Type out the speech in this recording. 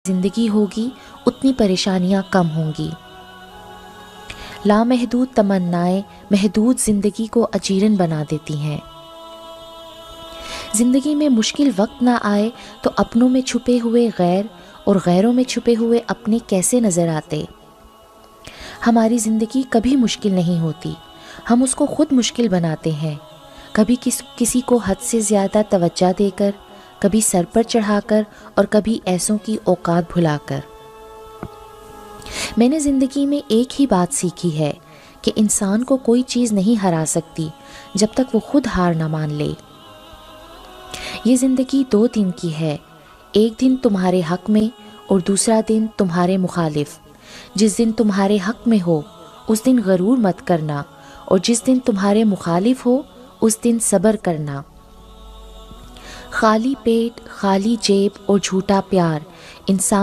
زندگی ہوگی اتنی پریشانیاں کم ہوں گی۔ لامحدود تمنائیں محدود زندگی کو اجیرن بنا دیتی ہیں۔ زندگی میں مشکل وقت نہ آئے تو اپنوں میں چھپے ہوئے غیر اور غیروں میں چھپے ہوئے اپنے کیسے نظر آتے؟ ہماری زندگی کبھی مشکل نہیں ہوتی، ہم اس کو خود مشکل بناتے ہیں، کبھی کسی کو حد سے زیادہ توجہ دے کر، کبھی سر پر چڑھا کر اور کبھی ایسوں کی اوقات بھلا کر۔ میں نے زندگی میں ایک ہی بات سیکھی ہے کہ انسان کو کوئی چیز نہیں ہرا سکتی جب تک وہ خود ہار نہ مان لے۔ یہ زندگی 2 دن کی ہے، ایک دن تمہارے حق میں اور دوسرا دن تمہارے مخالف۔ جس دن تمہارے حق میں ہو اس دن غرور مت کرنا، اور جس دن تمہارے مخالف ہو اس دن صبر کرنا۔ خالی پیٹ، خالی جیب اور جھوٹا پیار انسان